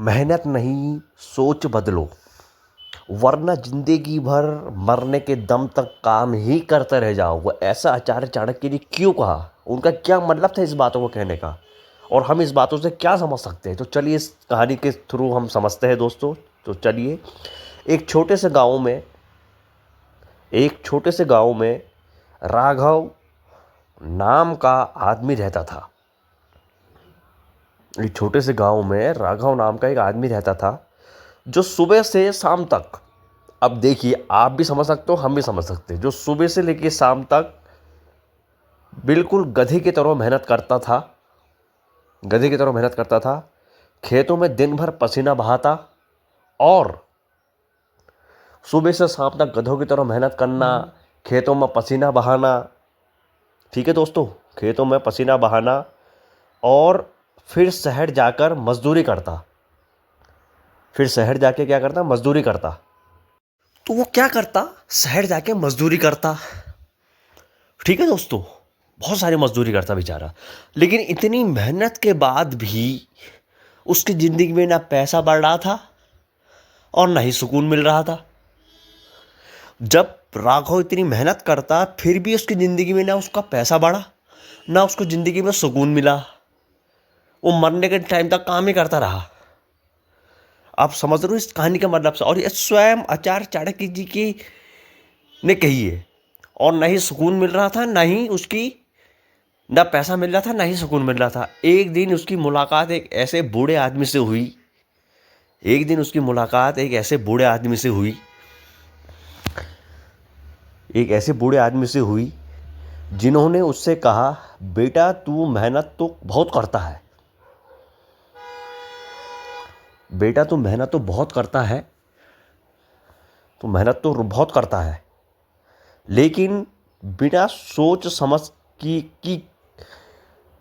मेहनत नहीं, सोच बदलो, वरना जिंदगी भर मरने के दम तक काम ही करते रह जाओगे। ऐसा आचार्य चाणक्य ने क्यों कहा? उनका क्या मतलब था इस बातों को कहने का? और हम इस बातों से क्या समझ सकते हैं? तो चलिए इस कहानी के थ्रू हम समझते हैं दोस्तों। तो चलिए, एक छोटे से गांव में एक छोटे से गांव में राघव नाम का आदमी रहता था। एक छोटे से गांव में राघव नाम का एक आदमी रहता था, जो सुबह से शाम तक, अब देखिए आप भी समझ सकते हो, हम भी समझ सकते हैं, जो सुबह से लेकर शाम तक बिल्कुल गधे की तरह मेहनत करता था। गधे की तरह मेहनत करता था, खेतों में दिन भर पसीना बहाता, और सुबह से शाम तक गधों की तरह मेहनत करना, खेतों में पसीना बहाना। ठीक है दोस्तों, खेतों में पसीना बहाना, और फिर शहर जाकर मजदूरी करता। फिर शहर जाके क्या करता? मजदूरी करता। तो वो क्या करता? शहर जाके मजदूरी करता। ठीक है दोस्तों, बहुत सारी मजदूरी करता बेचारा। लेकिन इतनी मेहनत के बाद भी उसकी जिंदगी में ना पैसा बढ़ रहा था और ना ही सुकून मिल रहा था। जब राघव इतनी मेहनत करता, फिर भी उसकी जिंदगी में ना उसका पैसा बढ़ा, ना उसको जिंदगी में सुकून मिला। वो मरने के टाइम तक काम ही करता रहा। आप समझ रहे हो इस कहानी का मतलब से? और ये स्वयं आचार्य चाणक्य जी की ने कही है। और ना ही सुकून मिल रहा था, ना ही उसकी ना पैसा मिल रहा था, ना ही सुकून मिल रहा था। एक दिन उसकी मुलाकात एक ऐसे बूढ़े आदमी से हुई। एक दिन उसकी मुलाकात एक ऐसे बूढ़े आदमी से हुई एक ऐसे बूढ़े आदमी से हुई जिन्होंने उससे कहा, बेटा तू मेहनत तो बहुत करता है। बेटा तू मेहनत तो बहुत करता है। तू मेहनत तो बहुत करता है, लेकिन बिना सोच समझ की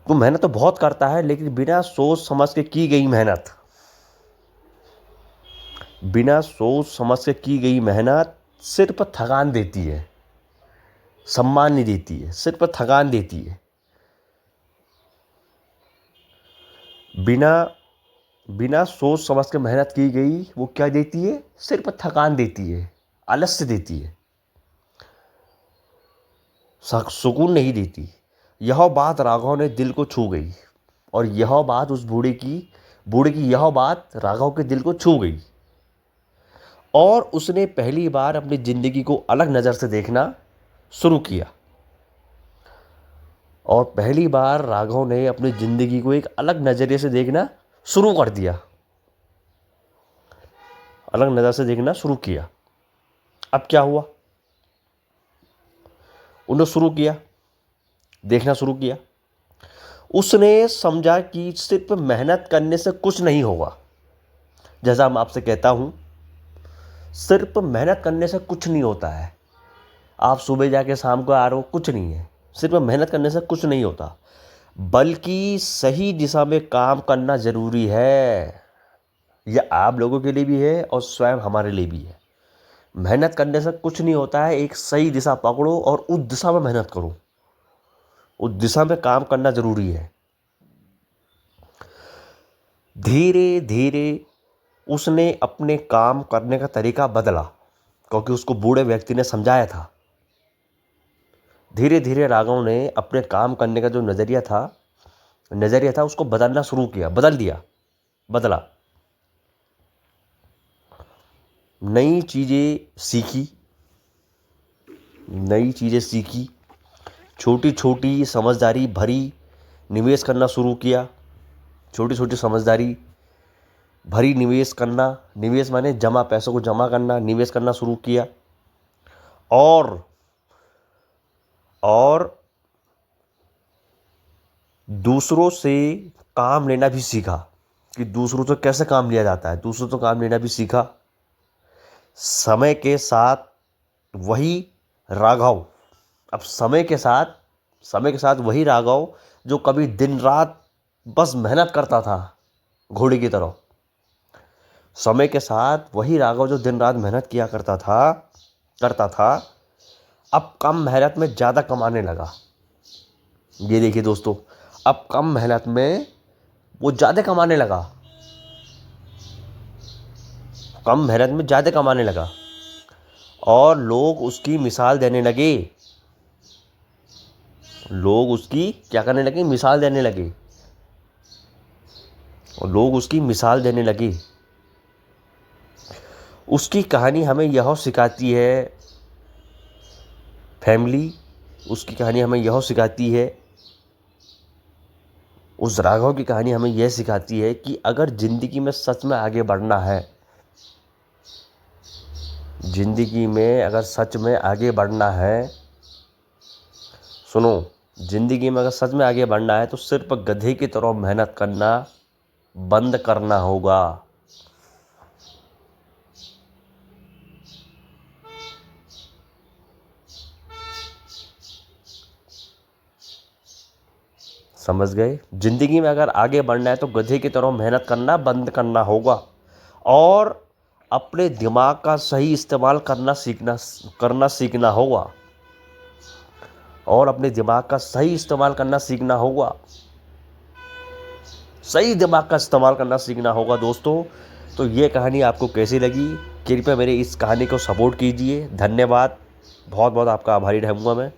तू मेहनत तो बहुत करता है, लेकिन बिना सोच समझ के की गई मेहनत, बिना सोच समझ के की गई मेहनत सिर्फ थकान देती है, सम्मान नहीं देती है, सिर्फ थकान देती है। बिना बिना सोच समझ के मेहनत की गई वो क्या देती है? सिर्फ थकान देती है, आलस्य देती है, सुकून नहीं देती। यह बात राघव ने दिल को छू गई, और यह बात उस बूढ़े की यह बात राघव के दिल को छू गई, और उसने पहली बार अपनी जिंदगी को अलग नज़र से देखना शुरू किया। और पहली बार राघव ने अपनी जिंदगी को एक अलग नज़रिए से देखना शुरू कर दिया। अलग नज़र से देखना शुरू किया। अब क्या हुआ? उन्हें शुरू किया, देखना शुरू किया। उसने समझा कि सिर्फ मेहनत करने से कुछ नहीं होगा। जैसा मैं आपसे कहता हूं, सिर्फ मेहनत करने से कुछ नहीं होता है। आप सुबह जाके शाम को आ रहे हो, कुछ नहीं है। सिर्फ मेहनत करने से कुछ नहीं होता, बल्कि सही दिशा में काम करना जरूरी है। यह आप लोगों के लिए भी है और स्वयं हमारे लिए भी है। मेहनत करने से कुछ नहीं होता है, एक सही दिशा पकड़ो और उस दिशा में मेहनत करो। उस दिशा में काम करना जरूरी है। धीरे धीरे उसने अपने काम करने का तरीका बदला, क्योंकि उसको बूढ़े व्यक्ति ने समझाया था। धीरे धीरे राघव ने अपने काम करने का जो नजरिया था उसको बदलना शुरू किया, बदला। नई चीजें सीखी, छोटी छोटी समझदारी भरी निवेश करना शुरू किया। छोटी छोटी समझदारी भरी निवेश करना, निवेश माने जमा, पैसों को जमा करना, निवेश करना शुरू किया। और दूसरों से काम लेना भी सीखा, कि दूसरों से कैसे काम लिया जाता है। दूसरों से काम लेना भी सीखा। समय के साथ वही राघव अब समय के साथ वही राघव जो कभी दिन रात बस मेहनत करता था घोड़े की तरह, समय के साथ वही राघव जो दिन रात मेहनत करता था, अब कम मेहनत में ज़्यादा कमाने लगा। ये देखिए दोस्तों, अब कम मेहनत में वो ज़्यादा कमाने लगा। कम मेहनत में ज़्यादा कमाने लगा और लोग उसकी मिसाल देने लगे। लोग उसकी क्या करने लगे? मिसाल देने लगे। और लोग उसकी मिसाल देने लगे। उसकी कहानी हमें यह सिखाती है, फैमिली, उसकी कहानी हमें यह सिखाती है, उस राघव की कहानी हमें यह सिखाती है कि अगर ज़िंदगी में सच में आगे बढ़ना है, ज़िंदगी में अगर सच में आगे बढ़ना है, सुनो, ज़िंदगी में अगर सच में आगे बढ़ना है तो सिर्फ गधे की तरह मेहनत करना बंद करना होगा। समझ गए? ज़िंदगी में अगर आगे बढ़ना है तो गधे की तरह मेहनत करना बंद करना होगा और अपने दिमाग का सही इस्तेमाल करना सीखना होगा। और अपने दिमाग का सही इस्तेमाल करना सीखना होगा। सही दिमाग का इस्तेमाल करना सीखना होगा दोस्तों। तो ये कहानी आपको कैसी लगी? कृपया मेरे इस कहानी को सपोर्ट कीजिए। धन्यवाद। बहुत बहुत आपका आभारी रहूँगा मैं।